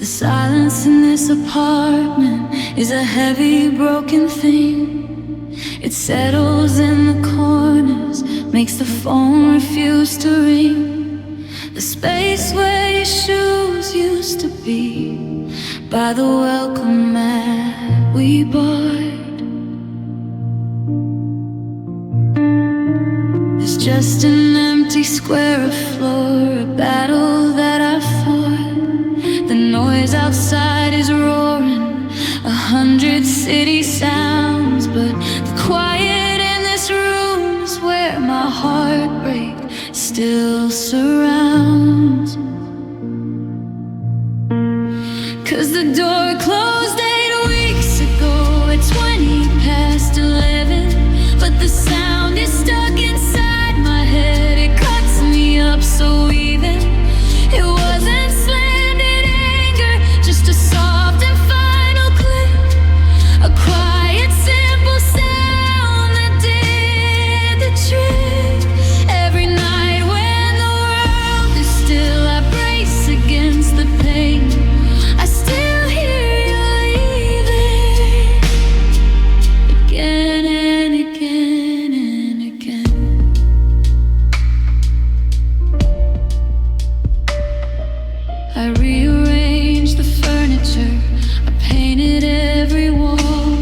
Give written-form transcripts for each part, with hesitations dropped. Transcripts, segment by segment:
The silence in this apartment is a heavy, broken thing. It settles in the corners, makes the phone refuse to ring. The space where your shoes used to be, by the welcome mat we bought. There's just an empty square of floor, a battle that I fought. The noise outside is roaring, 100 city sounds, but the quiet in this room is where my heartbreak still surrounds. 'Cause the door closed 8 weeks ago at 20 past 11, but the sound is stuck inside my head. It cuts me up so even. It wasn't slammed in anger, just a soft and final click, a quiet, simple sound that did the trick. Every night when the world is still, I brace against the pain. I still hear you leaving, again and again and again. I rearranged the furniture, I painted every wall.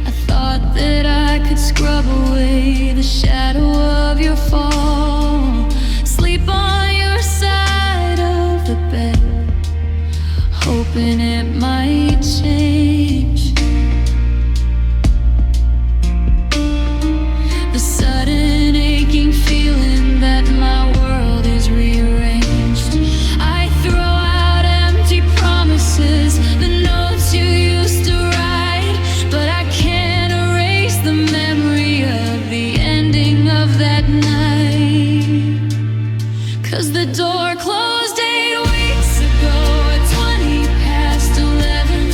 I thought that I could scrub away the shadow of your fall. Sleep on your side of the bed, hoping it might change. The sudden aching feeling that my world is rearranged. I throw out empty promises, the notes you used to write, but I can't erase the memory of the ending of that night. 'Cause the door closed 8 weeks ago at 20 past 11,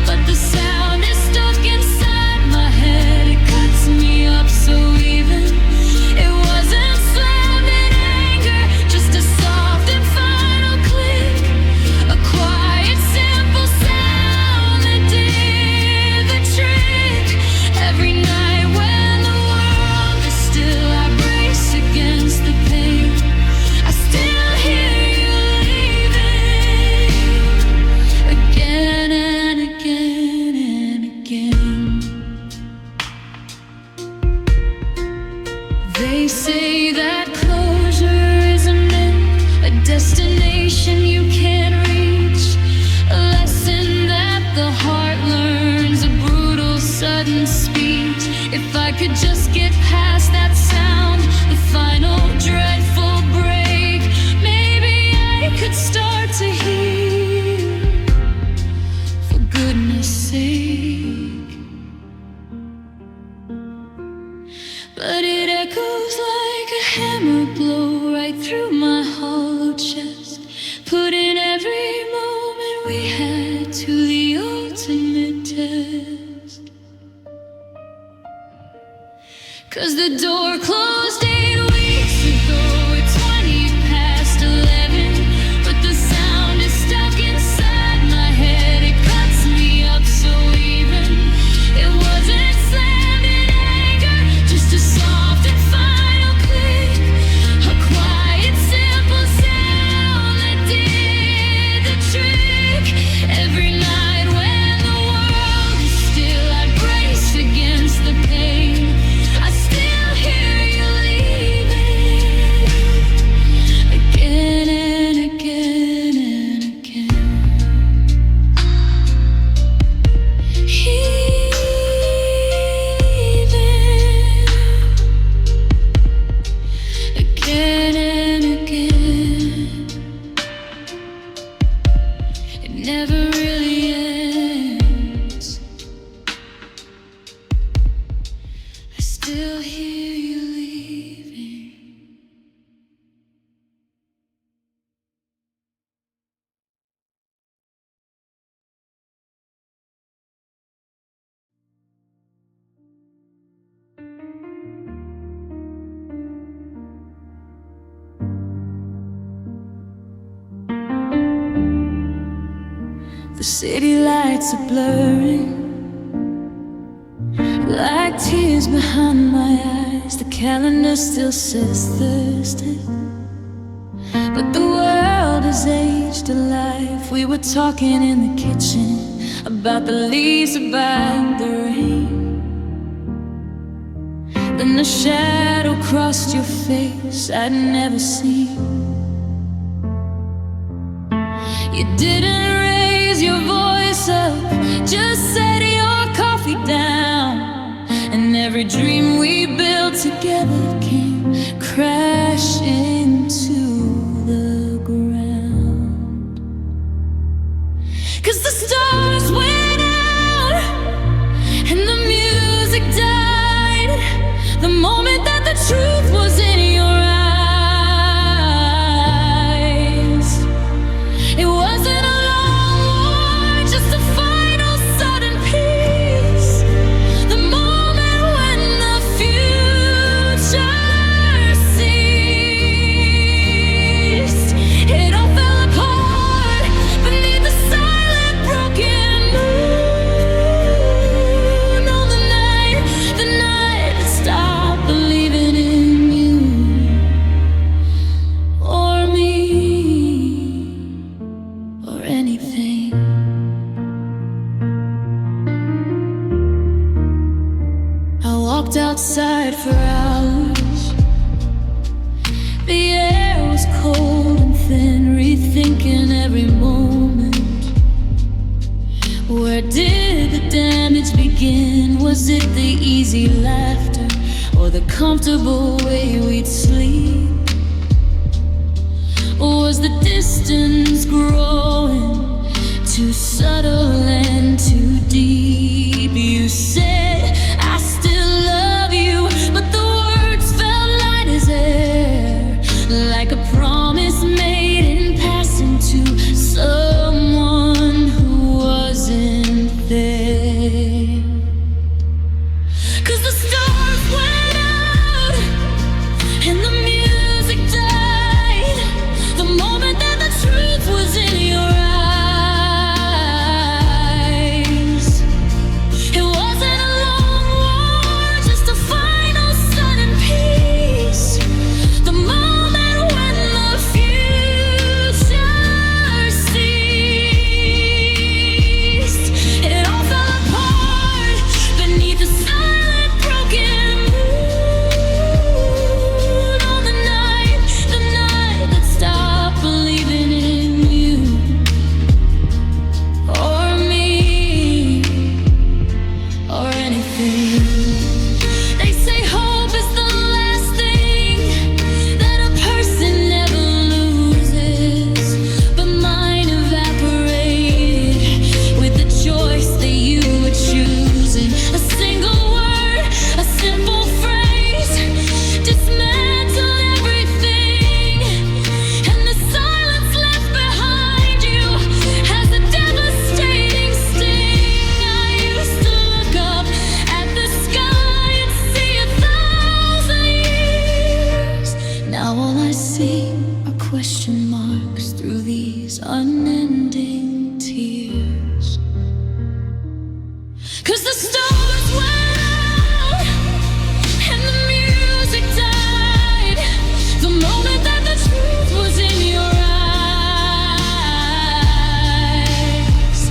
but the sound is stuck inside my head. It cuts me up so even. It wasn't slammed in anger, just a soft and final click, a quiet, simple sound that did the trick. Every night when the world is still, I brace against the pain. I still hear you leaving, again and again and again. They say that closure is a myth, a destination you can't reach, a lesson that the heart learns, a brutal sudden speech. If I could just get past that sound, the final dreadful break, maybe I could start to heal, for goodness sake. But it echoes like a hammer blow right through my hollow chest, putting every moment we had to the ultimate test. 'Cause the door closed 8 weeks ago at 20 past 11, but the sound is stuck inside my head. It cuts me up so even. It wasn't slammed in anger, just a soft and final click, a quiet, simple sound that did the trick. Every night when the world is still, I brace against the pain. I still hear you leaving, again and again and again. Heaving, again and again. It never really ends. I still hear you leaving. The city lights are blurring like tears behind my eyes. The calendar still says Thursday, but the world has aged a life. We were talking in the kitchen about the leaves, about the rain. Then the shadow crossed your face I'd never seen. You didn't raise your voice up, just set your coffee down. And every dream we built together came crashing to the ground. 'Cause the stars went out and the music died the moment that the truth was in your eyes. It wasn't a long war, just a final sudden peace. The moment when the future ceased. It all fell apart beneath the silent broken moon. On the night that stopped believing in you or me or anything. I walked outside for hours. The air was cold and thin, rethinking every moment. Where did the damage begin? Was it the easy laughter or the comfortable way we'd sleep? Or was the distance growing too subtle and too deep? You said I still love you, but the words felt light as air, like a promise made in passing to someone who wasn't there. 'Cause the stars went out and the music died the moment that the truth was in your eyes. It wasn't a long war, just a final sudden peace. The moment when the future ceased. It all fell apart beneath the silent broken moon. On the night that stopped believing in you or me or anything. They say hope is the last thing that a person never loses, but mine evaporated with the choice that you were choosing. A single word, a simple phrase, dismantled everything, and the silence left behind you has a devastating sting. I used to look up at the sky and see 1,000 years. Now all I see are question marks through these unending tears. 'Cause the stars went out and the music died the moment that the truth was in your eyes.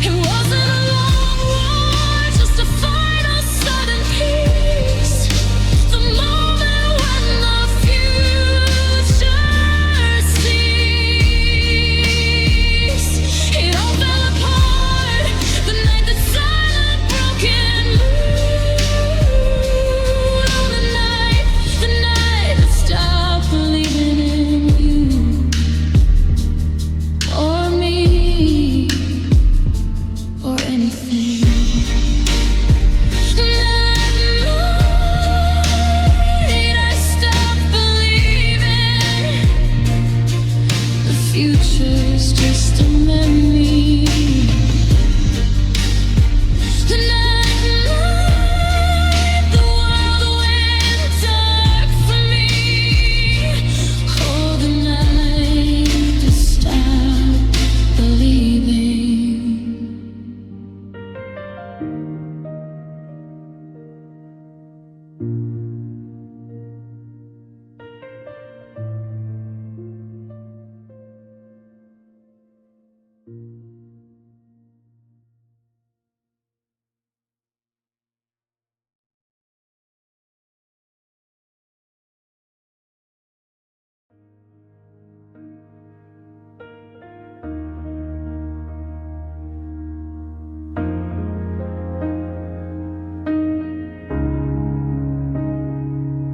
It wasn't a long war, just a final sudden peace. The moment when the future ceased. It all fell apart the night that silent broken moon.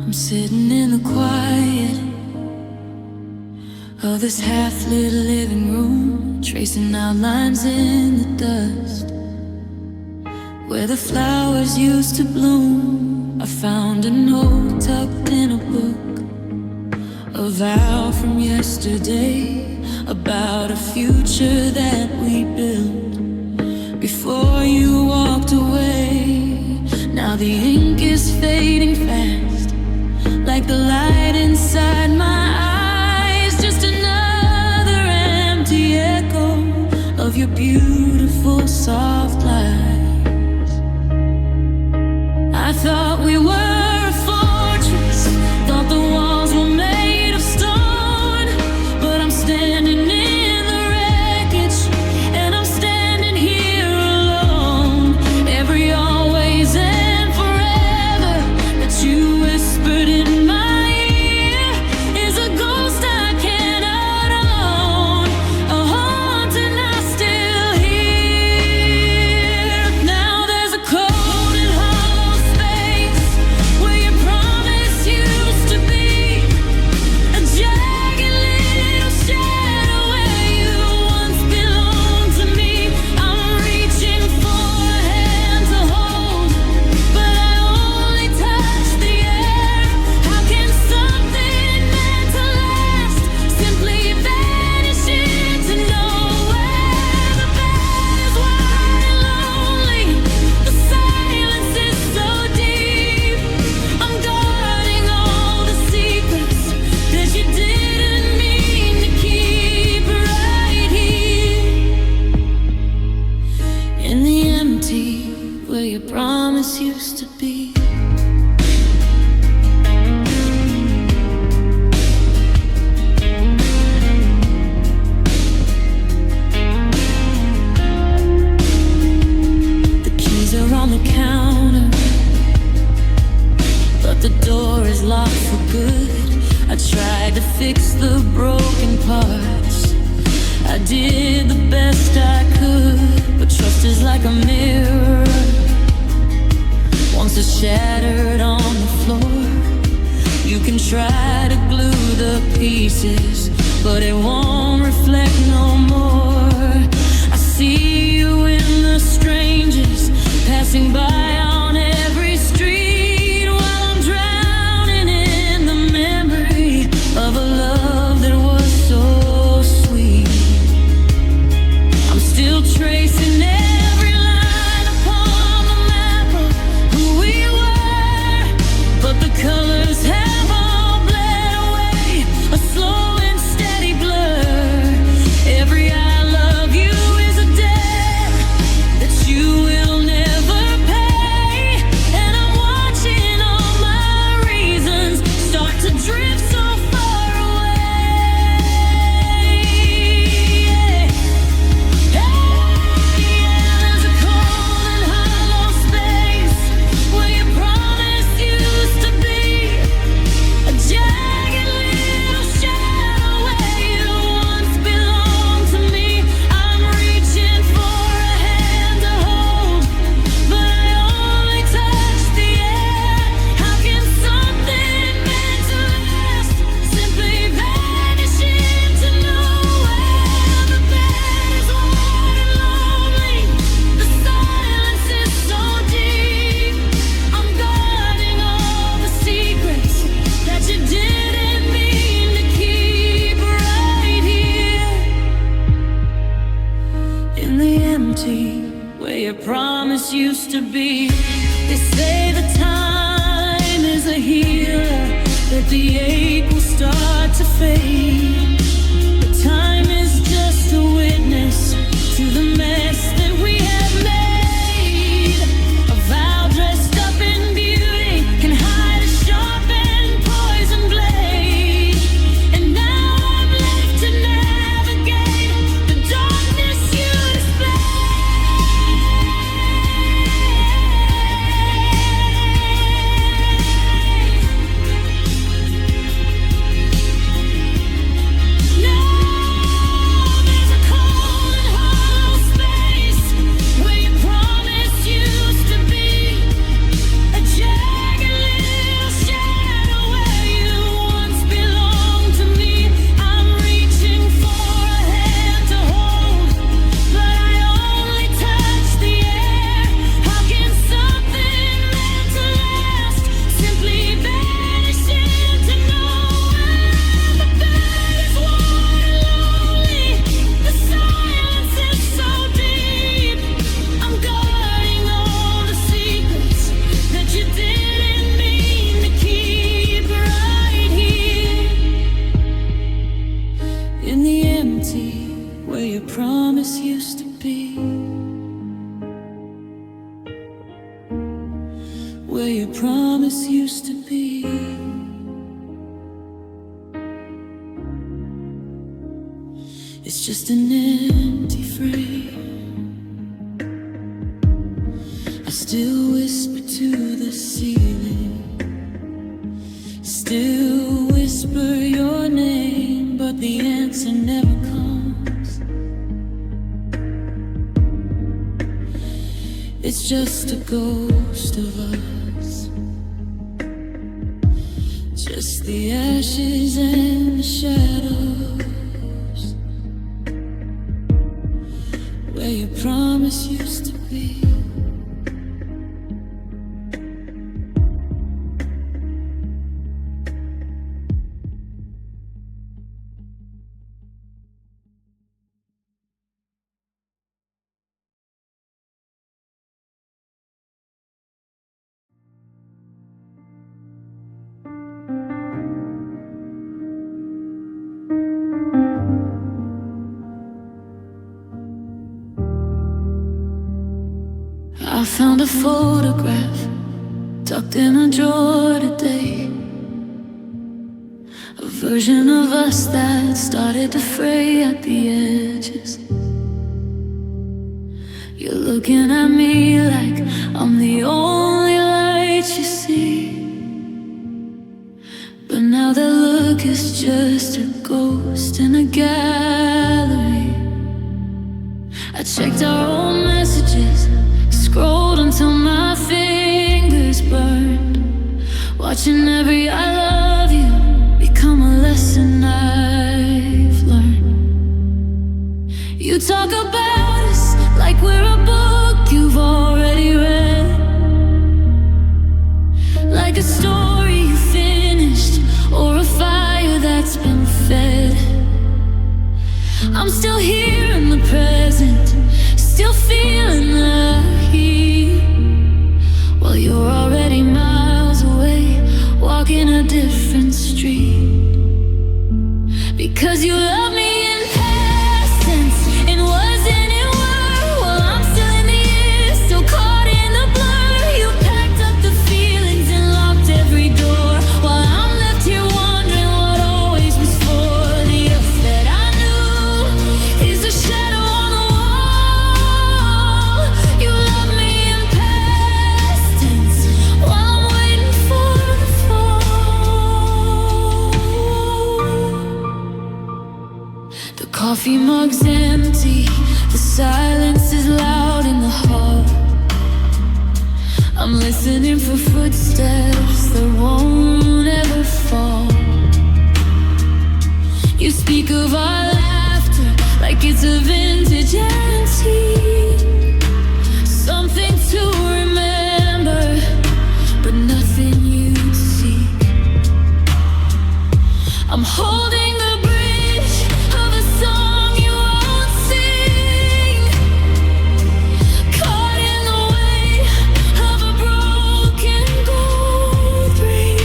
I'm sitting in the quiet of this half-lit living room, tracing outlines in the dust where the flowers used to bloom. I found a note tucked in a book, a vow from yesterday about a future that we built before you walked away. Now the ink is fading fast, like the light inside my eyes. Just another empty echo of your beautiful soft lies. I thought we were a fortress, thought the walls were made of stone, but I'm standing in the wreckage, and I'm standing here alone. Every always and forever that you whispered in my ear is a ghost I cannot own, a haunting I still hear. Now there's a cold and hollow space where your promise used to be, a jagged little shadow where you once belonged to me. I'm reaching for a hand to hold, but I only touch the air. How can something meant to last simply vanish into nowhere? The bed is wide and lonely, the silence is so deep. I'm guarding all the secrets that you didn't mean to keep right here in the empty where your promise used to be. The keys are on the counter, but the door is locked for good. I tried to fix the broken parts, I did the best I could, but trust is like a mirror. Once it's shattered on the floor, you can try to glue the pieces, but it won't reflect no more. I see you in the strangers passing by on every street, while I'm drowning in the memory of a love that was so sweet. I'm still tracing every line upon the map of who we were, but the colors have all bled away, a slow and steady blur. Every I love you is a debt that you will never pay, and I'm watching all my reasons start to drift so far away. There's a cold and hollow space where your promise used to be, a jagged little shadow where you once belonged to me. I'm reaching for a hand to hold, but I only touch the air. How can something meant to last simply vanish into nowhere? The bed is wide and lonely, the silence is so deep. I'm guarding all the secrets that you didn't mean to keep right here in the empty where your promise used to be. They say the time is a healer, that the ache will start to fade. But time is just a witness to the mess that we have made. A vow dressed up in beauty can hide a sharp and poison blade, and now I'm left to navigate the darkness you display. Now there's a cold where your promise used to be. It's just an empty frame. I still whisper to the ceiling, still whisper your name, but the answer never comes. It's just a ghost of us, just the ashes and the shadows, where your promise used to be. I found a photograph tucked in a drawer today, a version of us that started to fray at the edges. You're looking at me like I'm the only light you see, but now that look is just a ghost in a gallery. I checked our old messages, scrolled until my fingers burned, watching every I love you become a lesson I've learned. You talk about us like we're a book you've already read, like a story you finished or a fire that's been fed. I'm still here in the present, still feeling the heat, while you're already miles away, walking a different street. Because you love me in past tense and wasn't in word, while I'm still in the air, still caught in the blur. You packed up the feelings and locked every door, while I'm left here wondering what always was for. The earth that I knew is a shadow on the wall. You love me in past tense while I'm waiting for the fall. The coffee mug's empty, the silence is loud in the hall. I'm listening for footsteps that won't ever fall. You speak of our laughter like it's a vintage antique, something to remember, but nothing you'd seek. I'm holding the bridge of a song you won't sing, caught in the weight of a broken gold ring.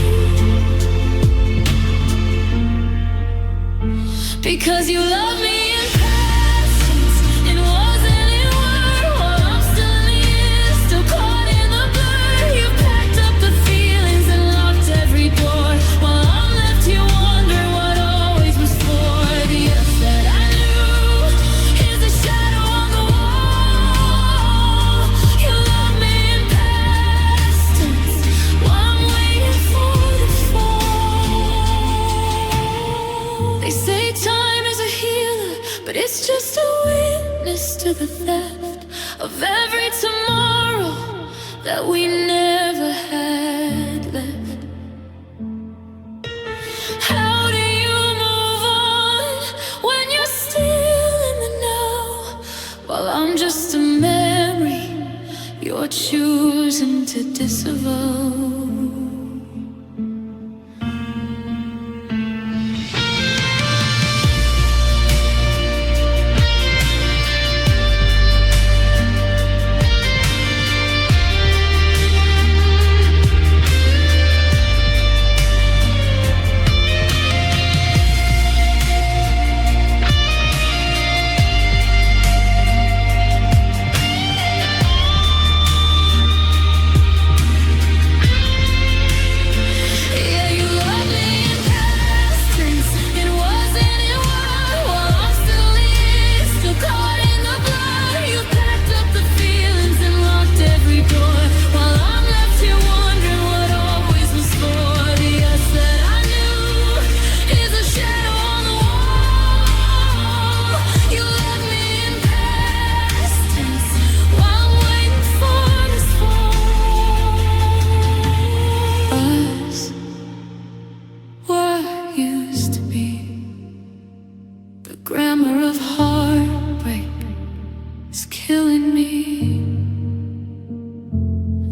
Because you love me in past tense and wasn't in word, while I'm still in the air, still caught in the blur. You packed up the feelings and locked every door, while I'm left here wondering what always was for. The earth that I knew is a shadow on the wall. You love me in past tense while I'm waiting for the fall. They say time is a healer, but it's just a witness to the theft of every tomorrow that we never had left. How do you move on when you're still in the now, while I'm just a memory you're choosing to disavow?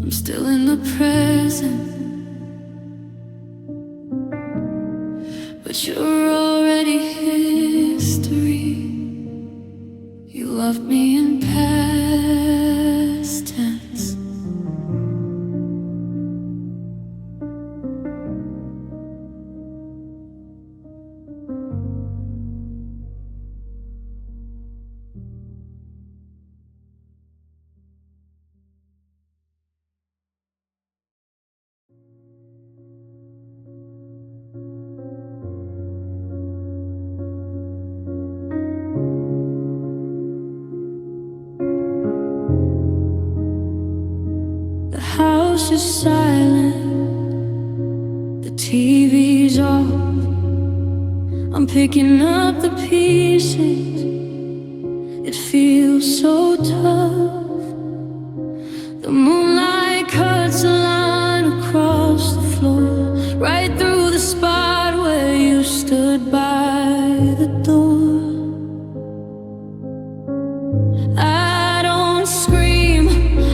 I'm still in the present, but you're already history. You loved me in past tense. The house is silent, the TV's off. I'm picking up the pieces, it feels so tough. The moonlight cuts a line across the floor, right through the spot where you stood by the door. I don't scream,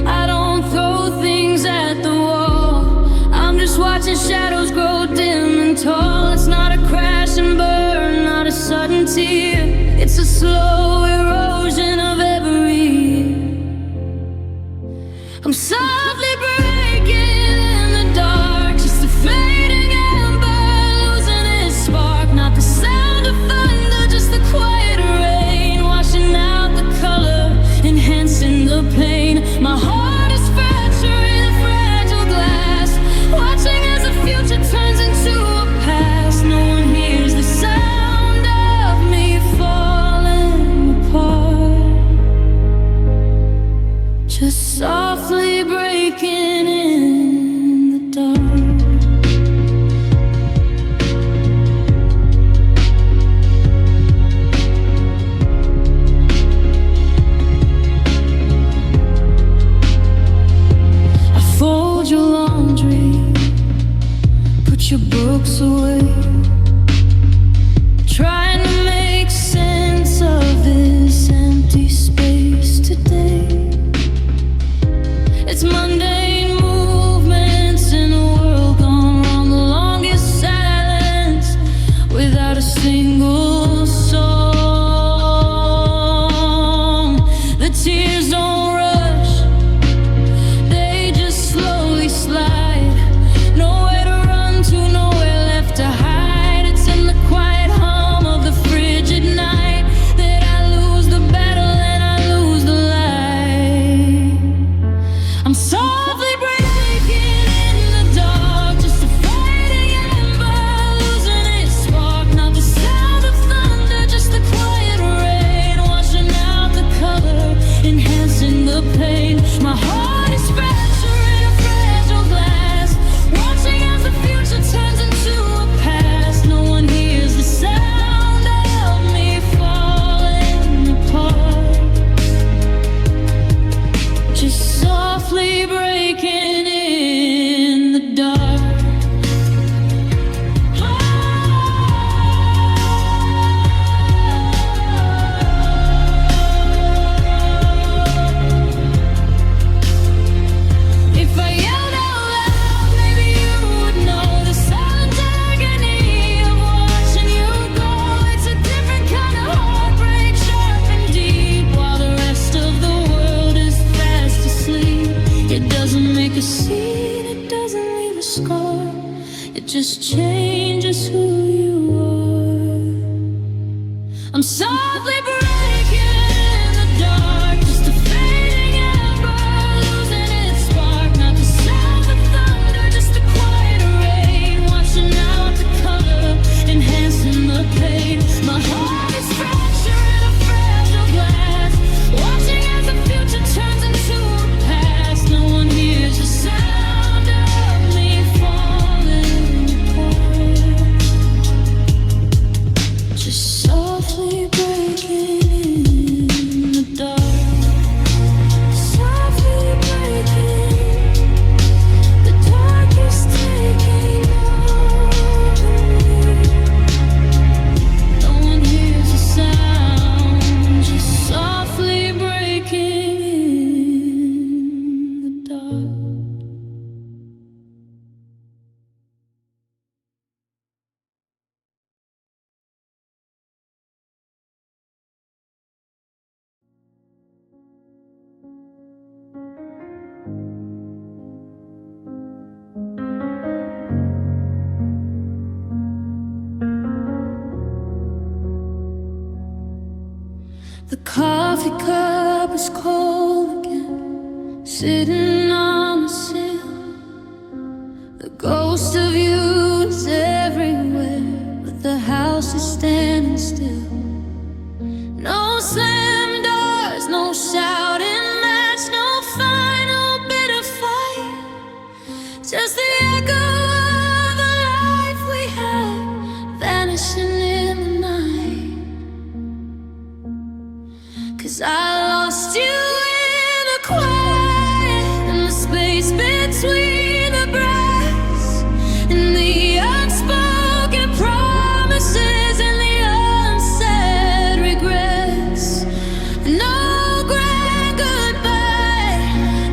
I don't throw things at the wall. I'm just watching shadows grow dim and tall. It's not a crash and burn, not a sudden tear. It's a slow erosion of every year. I'm softly breaking in the dark, just a fading ember losing its spark. Not the sound of thunder, just the quiet rain washing out the color, enhancing the pain. My heart is fracturing a fragile glass, watching as the future turns into a past. No one hears the sound of me falling apart, just softly breaking in the dark. I fold your laundry, put your books away, trying to make sense of this empty space today. It's mundane movements in a world gone wrong, the longest silence without a single song. The tears don't rush, they just slowly slide. Nowhere to run to, nowhere left to hide. It's in the quiet hum of the frigid night that I lose the battle and I lose the light. I'm softly breaking in the dark, just a fading ember losing its spark. Not the sound of thunder, just the quiet rain washing out the color, enhancing the pain. My heart is fracturing a fragile glass, watching as the future turns into a past. No one hears the sound of me falling apart, just softly breaking in the dark. If I yelled out loud, maybe you would know the silent agony of watching you go. It's a different kind of heartbreak, sharp and deep, while the rest of the world is fast asleep. It doesn't make a scene, it doesn't leave a scar, it just changes who you are. I'm softly breaking in the dark, just a fading ember losing its spark. Not the sound of thunder, just the quiet rain washing out the color, enhancing the pain. My heart is fracturing a fragile glass, watching as the future turns into a past. No one hears the sound of me falling apart, just softly breaking coffee cup is cold again, sitting on the sill. The ghost of you is everywhere, but the house is standing still. No slam doors, no shouting match, no final bit of fight. Just the echo of the life we had, vanishing in the night. 'Cause I lost you in the quiet, in the space between the breaths, in the unspoken promises and the unsaid regrets. No grand goodbye,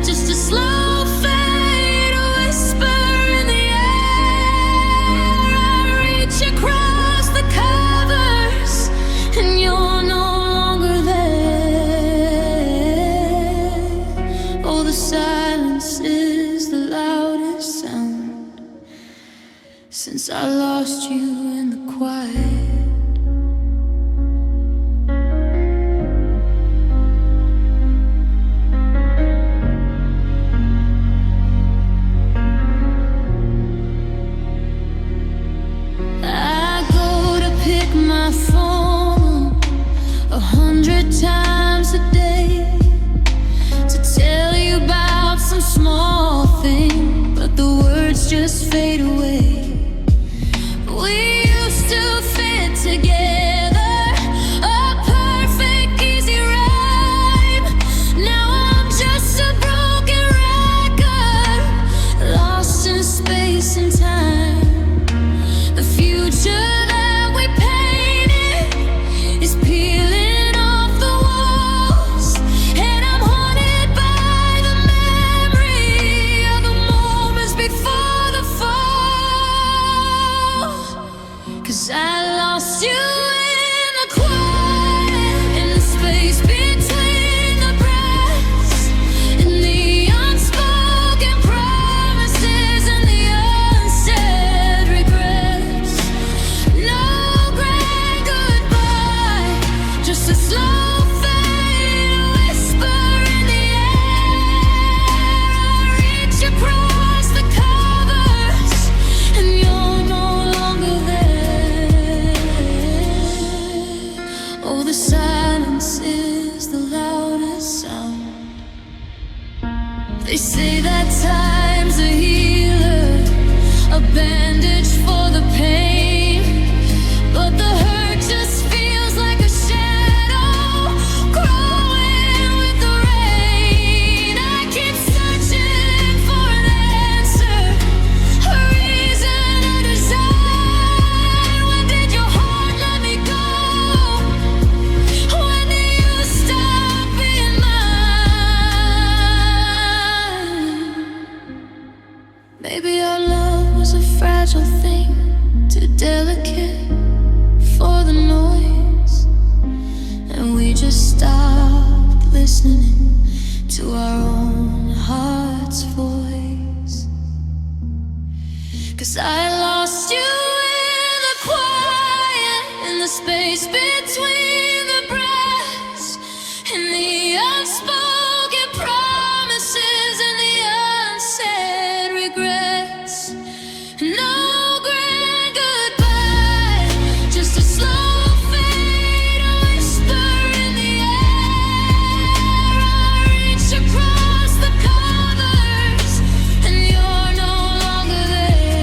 just a slow fade, a whisper in the air. I reach across the covers and you're no longer there. Oh, the silence is the loudest sound since I lost you in the quiet. I go to pick my phone 100 times a day to tell you about some small thing, but the words just fade away. We used to fit together, a perfect easy rhyme. Now I'm just a broken record, lost in space and time. The future that we painted is peeling off the walls, and I'm haunted by the memory of the moments before the fall. 'Cause I lost you in the quiet, in the space between the breaths, in the unspoken promises and the unsaid regrets. No grand goodbye, just a slow fade, a whisper in the air. I reach across the covers and you're no longer there. Oh, the silence is the loudest sound. They say that time's a healer, a bandage for the pain, but the hurt just feels like a shadow growing with the rain. I keep searching for an answer, a reason, a design. When did your heart let me go? When did you stop being mine? Maybe our love was a fragile thing, too delicate for the noise, and we just stopped listening to our own heart's voice. 'Cause I lost you in the quiet, in the space between the breaths, in the unspoken promises and the unsaid regrets. No grand goodbye, just a slow fade, a whisper in the air. I reach across the covers and you're no longer there.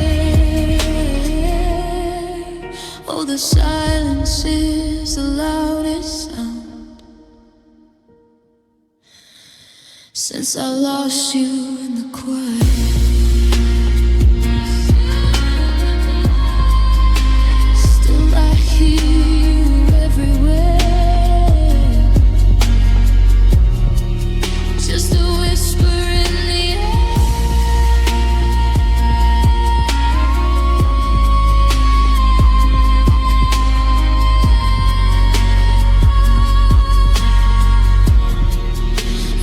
Oh, the silence is the loudest sound since I lost you in the quiet. Still I hear you everywhere, just a whisper in the air.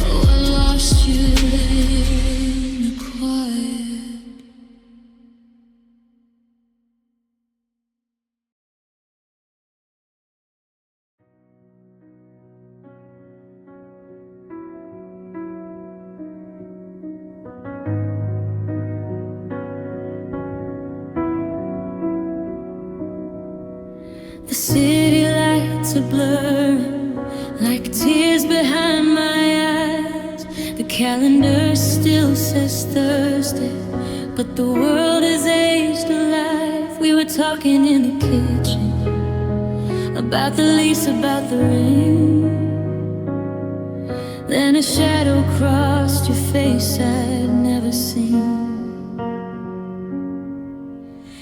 Oh, I lost you there. The city lights are blurring like tears behind my eyes. The calendar still says Thursday, but the world has aged alive. We were talking in the kitchen about the lease, about the rain. Then a shadow crossed your face I'd never seen.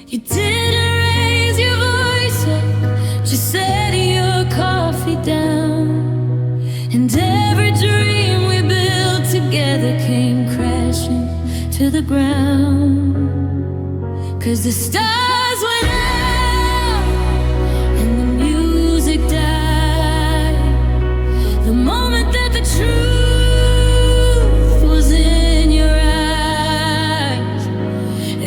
You didn't raise your voice up, just set your coffee down. And every dream we built together came crashing to the ground. 'Cause the stars went out and the music died. The moment that the truth was in your eyes,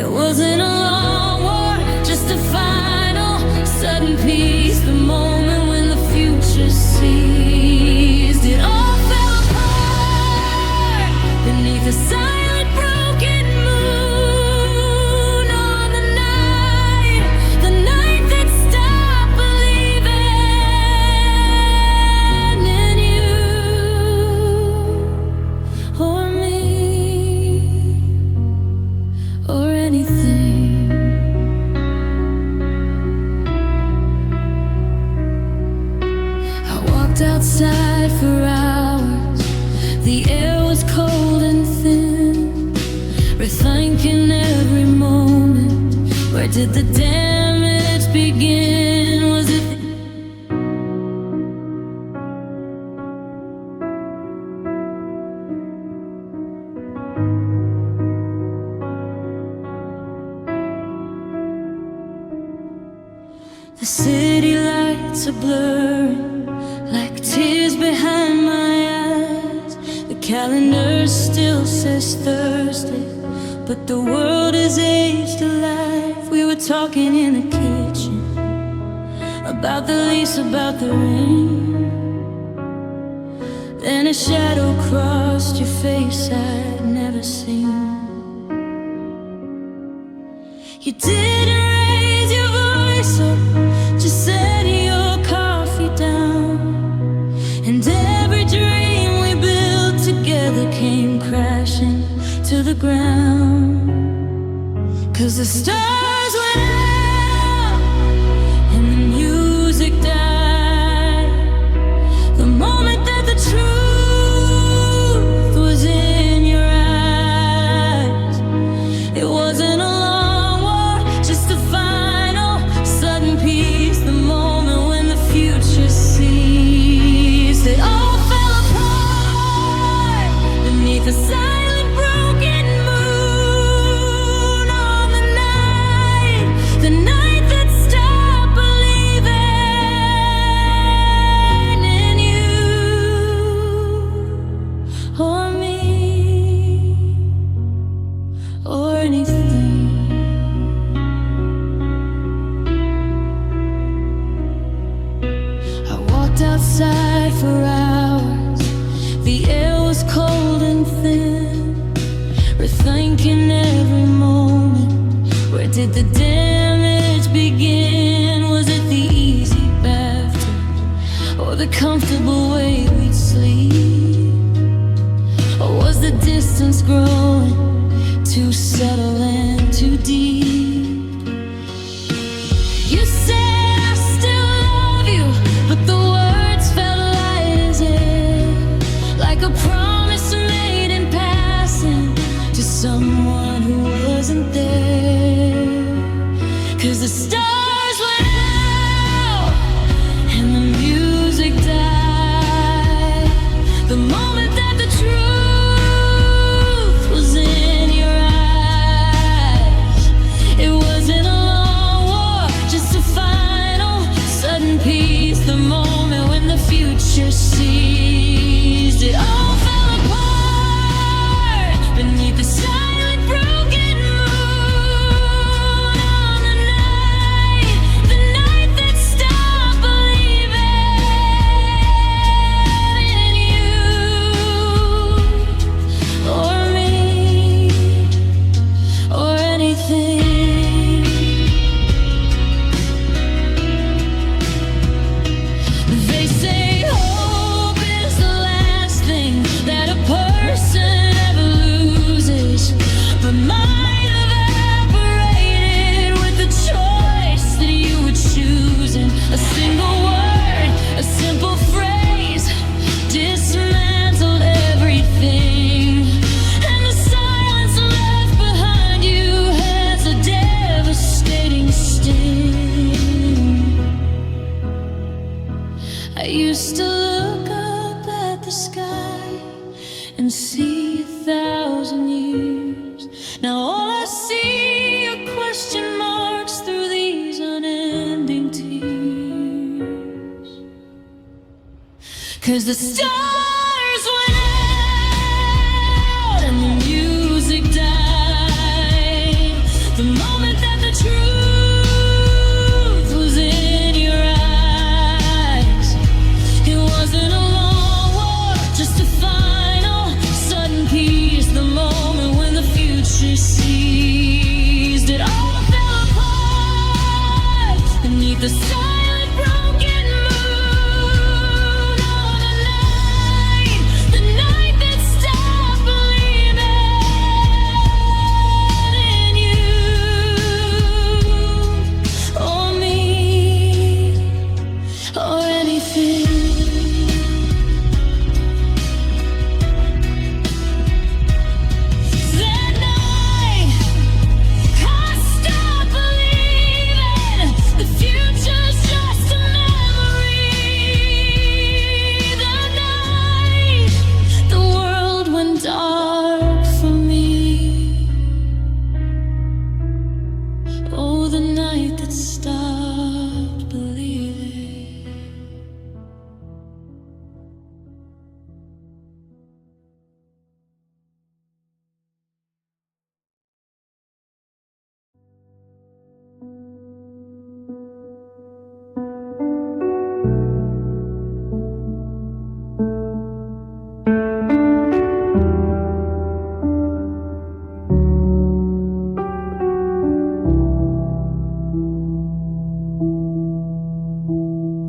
it wasn't a long war, just a final sudden peace. The moment when the future ceased, it all fell apart beneath the silent broken moon on the night that stopped believing in you or me or anything. I walked outside for hours. The air was cold and thin, rethinking every moment. Where did the damage begin? Was it the city lights are blurring like tears behind my eyes. The calendar still says Thursday, but the world is aged alive. We were talking in the kitchen about the lease, about the rain. Then a shadow crossed your face I'd never seen. You didn't raise your voice up, just set your coffee down. And every dream we built together came crashing to the ground. 'Cause the stars went out and the music died. The moment that the truth was in your eyes, it wasn't a long war, just a final sudden peace. The moment when the future ceased, it all fell apart beneath the silent broken moon on the night that stopped believing in you or me or anything. I walked outside for hours. The air was cold and thin, rethinking every moment. Where did the damage begin? Was it the easy bathtub or the comfortable way we'd sleep? Or was the distance growing too subtle and too deep? You said I still love you, but the words felt light as air, like a promise made in passing to someone who wasn't there. 'Cause the stars went out and the music died. The moment that the truth was in your eyes, it wasn't a long war, just a final sudden peace. The moment when the future ceased, it all fell apart beneath the silent broken moon on the night Now all I see are question marks through these unending tears. 'Cause the stars went out and the music died the moment that the truth was in your eyes. It wasn't a long war, just a final sudden peace. The moment when the future seized, it all fell apart beneath the silent broken moon on the night that stopped believing in you or me or anything. That night, I stopped believing the future's just a memory. The night the world went dark for me. Oh, the night that stopped believing.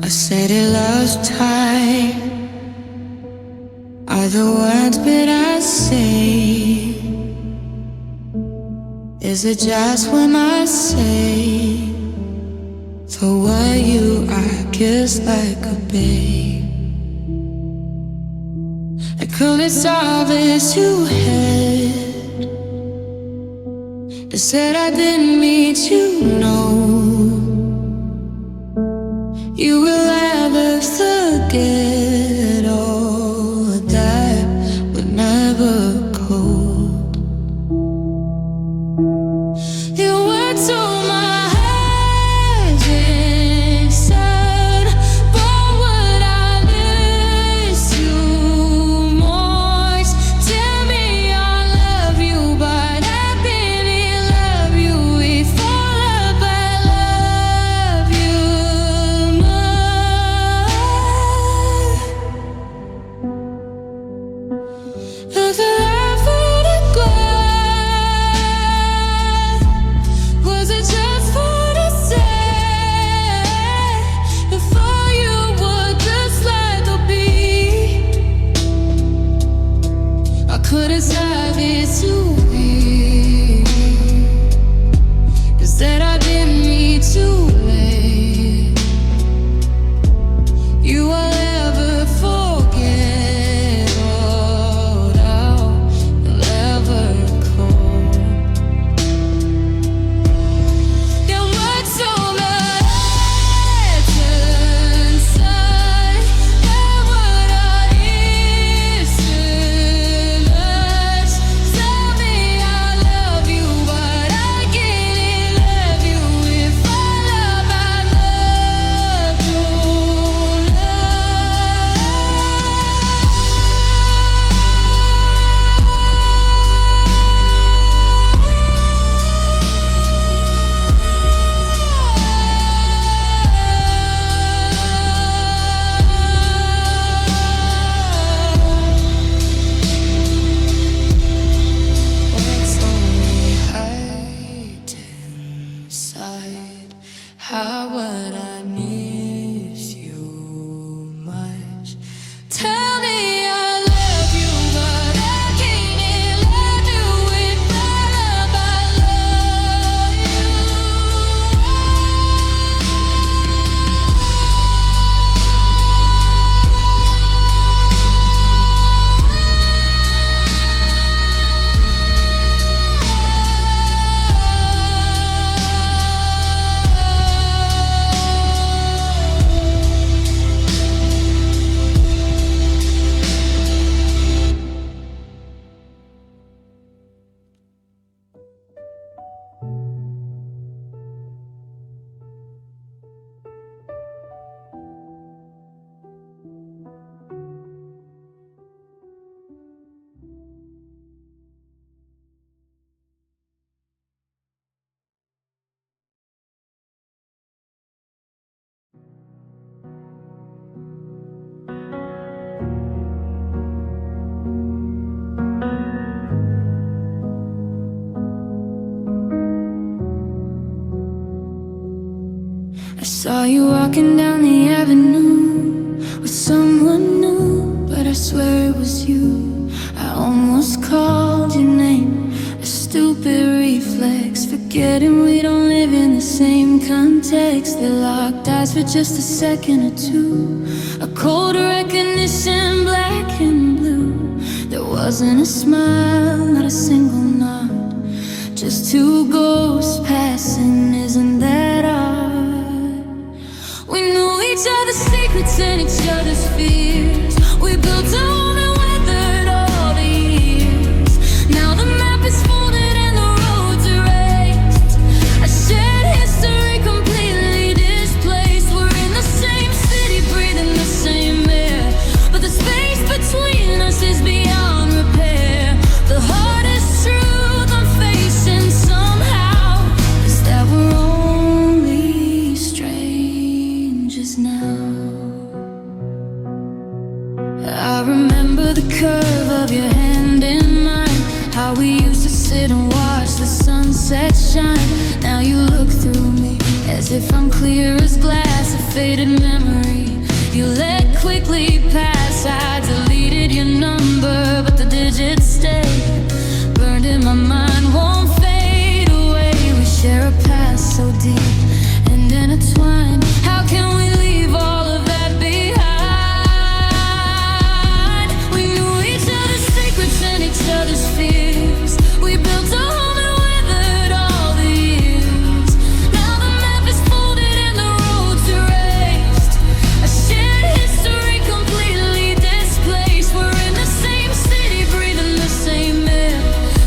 I said it last time. Are the words that I say? Is it just when I say the way you are kissed like a babe? I couldn't solve this you had. They said I didn't meet you, no. You will never forget all that would never go. You went to my head inside. Why would I miss you more? Tell me I love you, but I didn't love you. If all up I love you more. If I ever regret, was it just for the sake? If all you would just let the beat, I couldn't have it to be. 'Cause that I didn't mean too late. You will never forget all that will ever come. There were so many inside. Where would I is tell me I love you, but I can't love you. If I love you, what's only hide inside? How would I miss you much? Tell me I love you, but I can't love you if I love you. I saw you walking down the avenue with someone new, but I swear it was you. I almost called your name, a stupid reflex, forgetting we don't live in the same context. They locked eyes for just a second or two, a cold recognition, black and blue. There wasn't a smile, not a single nod, just two ghosts passing. Isn't that odd? We knew each other's secrets and each other's fears. We built a home and weathered all the years. Now the map is folded and the roads erased. A shared history completely displaced. We're in the same city, breathing the same air, but the space between us is beyond repair. The hardest truth I'm facing somehow is that we're only strangers now. I remember the curve of your hand in mine, how we used to sit and watch the sunset shine. Now you look through me as if I'm clear as glass, a faded memory you let quickly pass. I deleted your number, but the digits stay burned in my mind, won't fade away. We share a past so deep and intertwined. How can we leave all of that behind? We knew each other's secrets and each other's fears. We built a home and weathered all the years. Now the map is folded and the roads erased. A shared history completely displaced. We're in the same city, breathing the same air,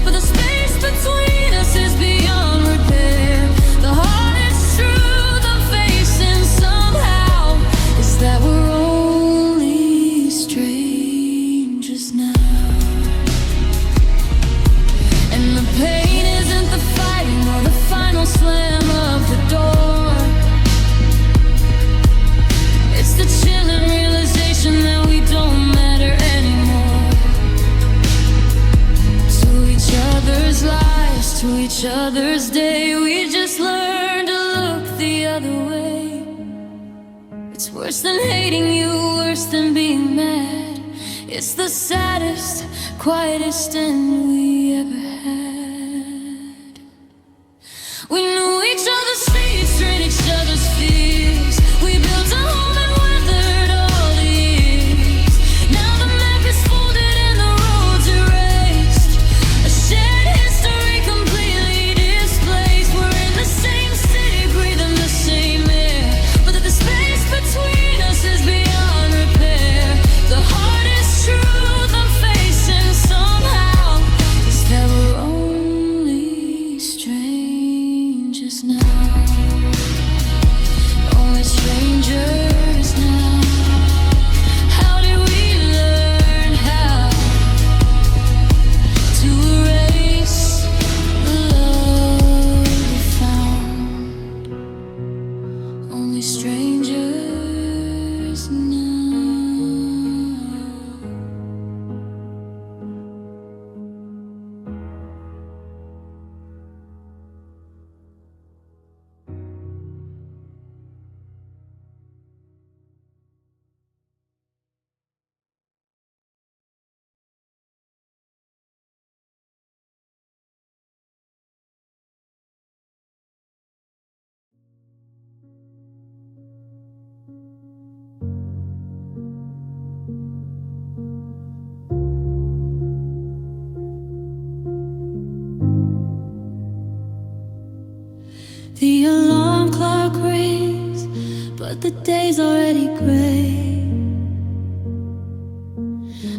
but the space between us is beyond repair. The hardest truth I'm facing somehow is that we're only strangers now. And the pain isn't the fighting or the final slam of the door. It's the chilling realization that we don't matter anymore. To each other's lives, to each other's day, we just learned to look the other way. It's worse than hating you, worse than being mad. It's the saddest, quietest end we ever had. We knew each other's streets and each other's fears. We built a home and weathered all the years. Now the map is folded and the roads erased. A shared history completely displaced. We're in the same city, breathing the same air, but the space between us is beyond repair. The hardest truth I'm facing somehow is that we're only strangers now. Only strangers now. How did we learn how to erase the love we found? Only strangers now. The alarm clock rings, but the day's already gray.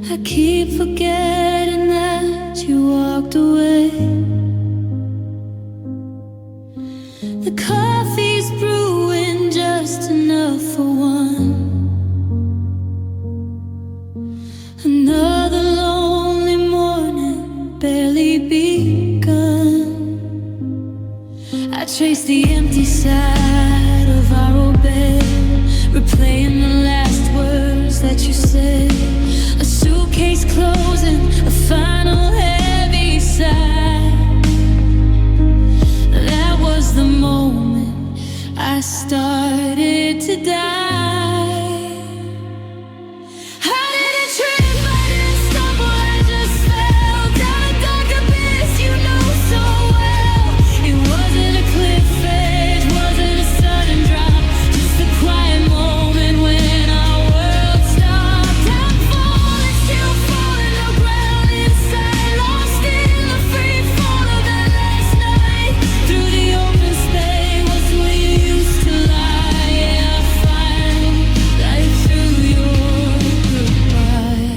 I keep forgetting that you walked away. The coffee's brewing just enough for one. Another lonely morning, barely begun. I trace the empty side of our old bed, replaying the last words that you said. A suitcase closing, a final heavy sigh. That was the moment I started die. I didn't trip, I didn't stumble, I just fell down a dark abyss you know so well. It wasn't a cliff edge, wasn't a sudden drop, just a quiet moment when our world stopped. I'm falling, still falling, no ground inside, lost in the free fall of that last night. Through the open space was where you used to lie. Yeah, I find life through your goodbye.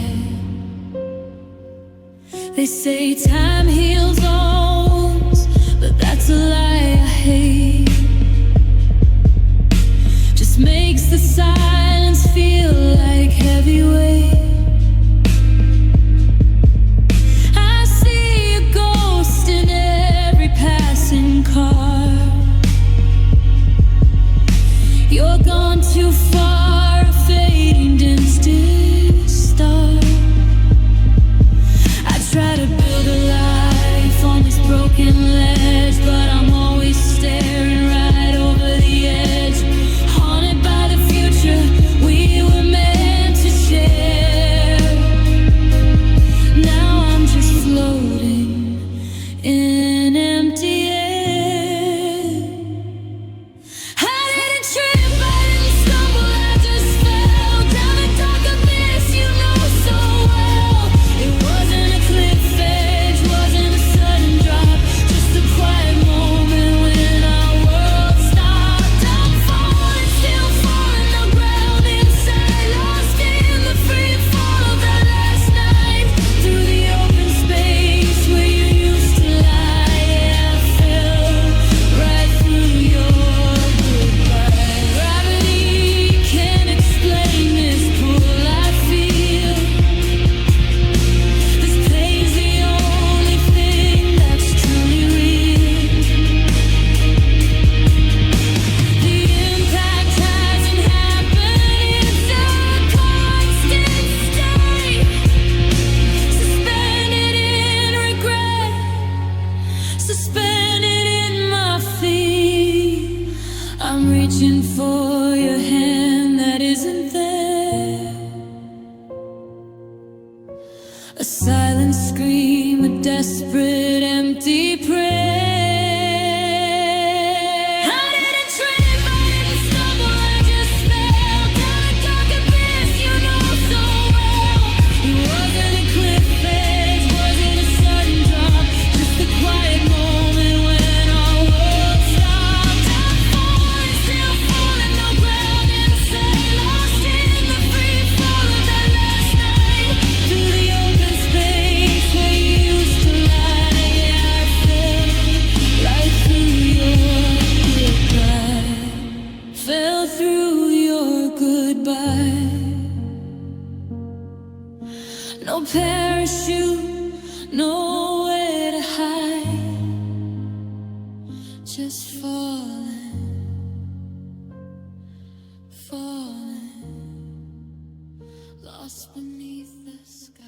They say time heals wounds, but that's a lie I hate. Just makes the silence feel like heavy weight. I see a ghost in every passing car. You're gone too far, a fading distant star. I try to build a life on this broken ledge, but I'm always staring right over the edge. Haunted by the future we were meant to share. Now I'm just floating in empty air. I didn't trip, I didn't stumble, I just fell down a dark abyss you know so well. It wasn't a cliff edge, wasn't a sudden drop, just a quiet moment when our world stopped. I'm falling, still falling, no ground inside, lost in the free fall of that last night. Through the open space where you used to lie, yeah, I fell right through your goodbye. Gravity can't explain this pull I feel. This pain's the only thing that's truly real. The impact hasn't happened, it's a constant state. Suspended in regret, suspended in my feet. I'm reaching for your hand that isn't there. A silent scream, a desperate, empty prayer. I didn't trip, I didn't stumble, I just fell down a dark abyss you know so well. It wasn't a cliff edge, wasn't a sudden drop, just a quiet moment when our world stopped. I'm falling, still falling, no ground inside, lost in the free fall of that last night. Through the open space where you used to lie, yeah, I fell right through your goodbye. Fell through your goodbye. No parachute, nowhere to hide. Just falling, falling, lost beneath the sky.